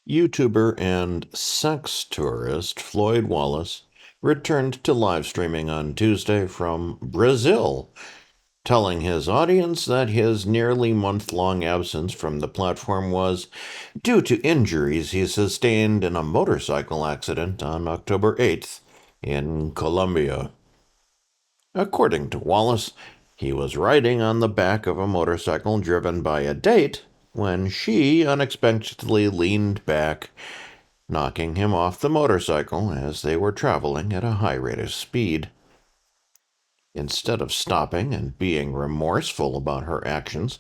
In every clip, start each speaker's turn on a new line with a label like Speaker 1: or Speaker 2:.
Speaker 1: YouTuber and sex tourist Floyd Wallace returned to live streaming on Tuesday from Brazil, telling his audience that his nearly month-long absence from the platform was due to injuries he sustained in a motorcycle accident on October 8th in Colombia. According to Wallace, he was riding on the back of a motorcycle driven by a date when she unexpectedly leaned back, knocking him off the motorcycle as they were traveling at a high rate of speed. Instead of stopping and being remorseful about her actions,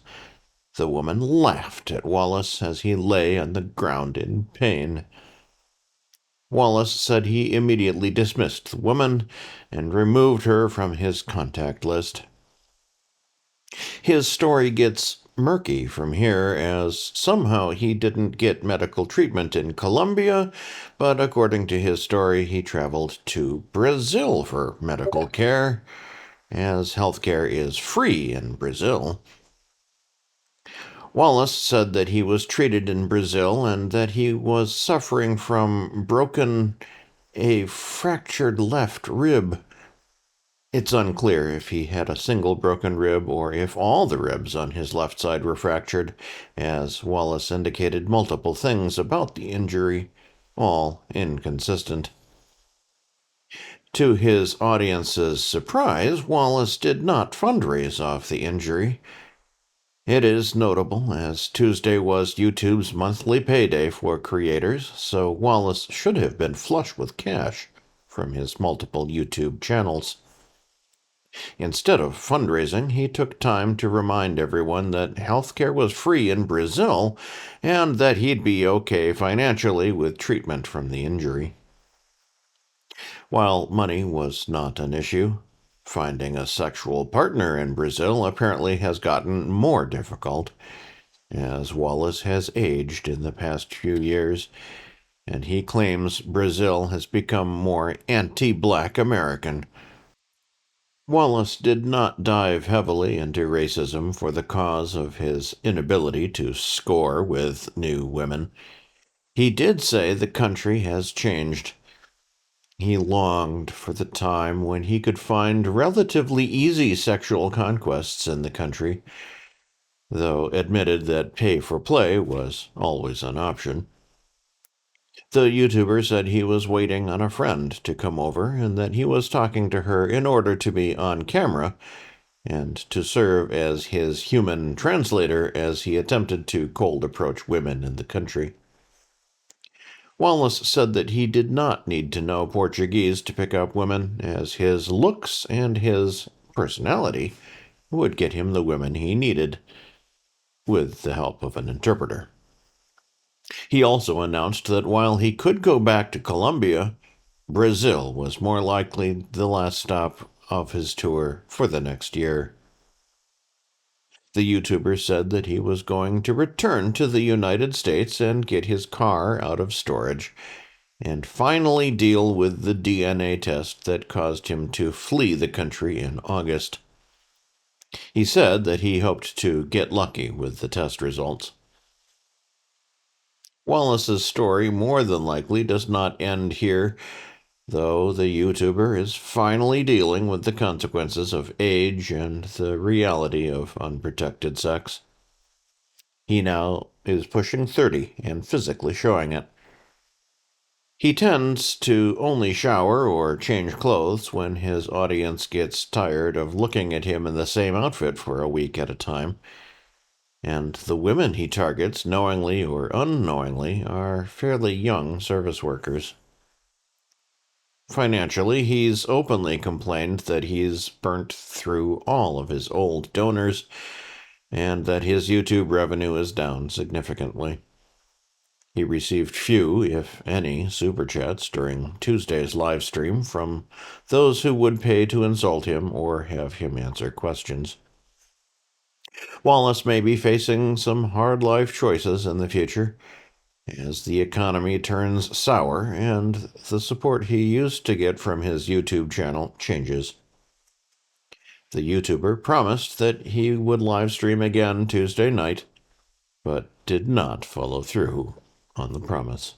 Speaker 1: the woman laughed at Wallace as he lay on the ground in pain. Wallace said he immediately dismissed the woman and removed her from his contact list. His story gets murky from here, as somehow he didn't get medical treatment in Colombia, but according to his story, he traveled to Brazil for medical care, as healthcare is free in Brazil. Wallace said that he was treated in Brazil and that he was suffering from a fractured left rib. It's unclear if he had a single broken rib or if all the ribs on his left side were fractured, as Wallace indicated multiple things about the injury, all inconsistent. To his audience's surprise, Wallace did not fundraise off the injury. It is notable, as Tuesday was YouTube's monthly payday for creators, so Wallace should have been flush with cash from his multiple YouTube channels. Instead of fundraising, he took time to remind everyone that healthcare was free in Brazil and that he'd be okay financially with treatment from the injury. While money was not an issue, finding a sexual partner in Brazil apparently has gotten more difficult, as Wallace has aged in the past few years, and he claims Brazil has become more anti-Black American. Wallace did not dive heavily into racism for the cause of his inability to score with new women. He did say the country has changed. He longed for the time when he could find relatively easy sexual conquests in the country, though admitted that pay for play was always an option. The YouTuber said he was waiting on a friend to come over and that he was talking to her in order to be on camera and to serve as his human translator as he attempted to cold approach women in the country. Wallace said that he did not need to know Portuguese to pick up women, as his looks and his personality would get him the women he needed, with the help of an interpreter. He also announced that while he could go back to Colombia, Brazil was more likely the last stop of his tour for the next year. The YouTuber said that he was going to return to the United States and get his car out of storage, and finally deal with the DNA test that caused him to flee the country in August. He said that he hoped to get lucky with the test results. Wallace's story more than likely does not end here, though the YouTuber is finally dealing with the consequences of age and the reality of unprotected sex. He now is pushing 30 and physically showing it. He tends to only shower or change clothes when his audience gets tired of looking at him in the same outfit for a week at a time, and the women he targets, knowingly or unknowingly, are fairly young service workers. Financially, he's openly complained that he's burnt through all of his old donors and that his YouTube revenue is down significantly. He received few, if any, super chats during Tuesday's live stream from those who would pay to insult him or have him answer questions. Wallace may be facing some hard life choices in the future, as the economy turns sour and the support he used to get from his YouTube channel changes. The YouTuber promised that he would live stream again Tuesday night, but did not follow through. on the promise.